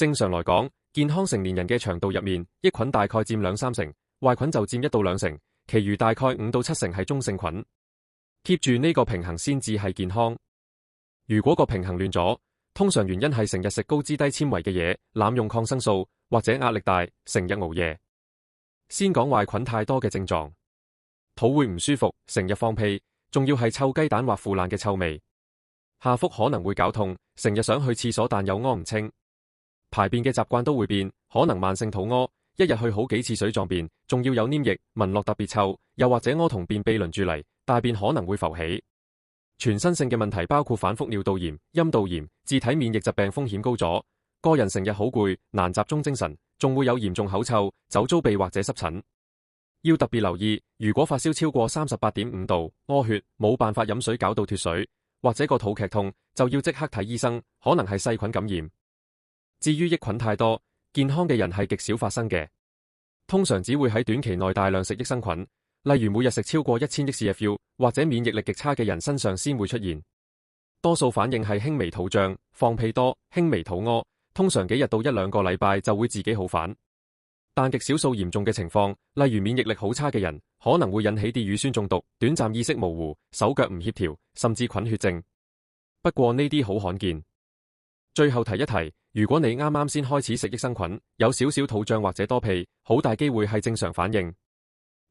正常來講，健康成年人嘅腸道入面，益菌大概佔2-3成，壞菌就佔1到2成，其餘大概5到7成係中性菌。keep 住呢個平衡先至係健康。如果個平衡亂咗，通常原因係成日食高脂低纖維嘅嘢，濫用抗生素，或者壓力大，成日熬夜。先講壞菌太多嘅症狀，肚會唔舒服，成日放屁，仲要係臭雞蛋或腐爛嘅臭味。下腹可能會絞痛，成日想去廁所但又屙唔清。排便嘅習慣都會變，可能慢性肚屙，一日去好幾次水狀便，仲要有黏液，聞落特別臭，又或者屙同便秘輪住嚟，大便可能會浮起。全身性嘅問題包括反覆尿道炎、陰道炎、自體免疫疾病風險高咗，個人成日好攰，難集中精神，仲會有嚴重口臭、酒糟鼻或者濕疹。要特別留意，如果發燒超過38.5度，屙血，冇辦法飲水搞到脫水，或者個肚劇痛，就要即刻睇醫生，可能係細菌感染。至於益菌太多，健康嘅人係極少發生嘅，通常只會喺短期內大量食益生菌，例如每日食超過1000億 CFU， 或者免疫力極差嘅人身上先會出現。多數反應係輕微肚脹、放屁多、輕微肚屙，通常幾日到1-2個禮拜就會自己好返。但極少數嚴重嘅情況，例如免疫力好差嘅人，可能會引起啲乳酸中毒、短暫意識模糊、手腳唔協調，甚至菌血症。不過呢啲好罕見。最後提一提，如果你啱啱先開始食益生菌，有少少肚脹或者多屁，好大機會係正常反應。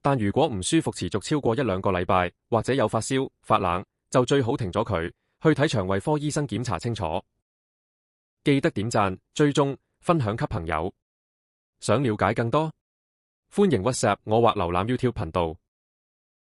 但如果唔舒服持續超過1-2個禮拜，或者有發燒、發冷，就最好停咗佢，去睇腸胃科醫生檢查清楚。記得點讚、追蹤、分享給朋友。想了解更多，歡迎 WhatsApp 我或瀏覽 YouTube 頻道。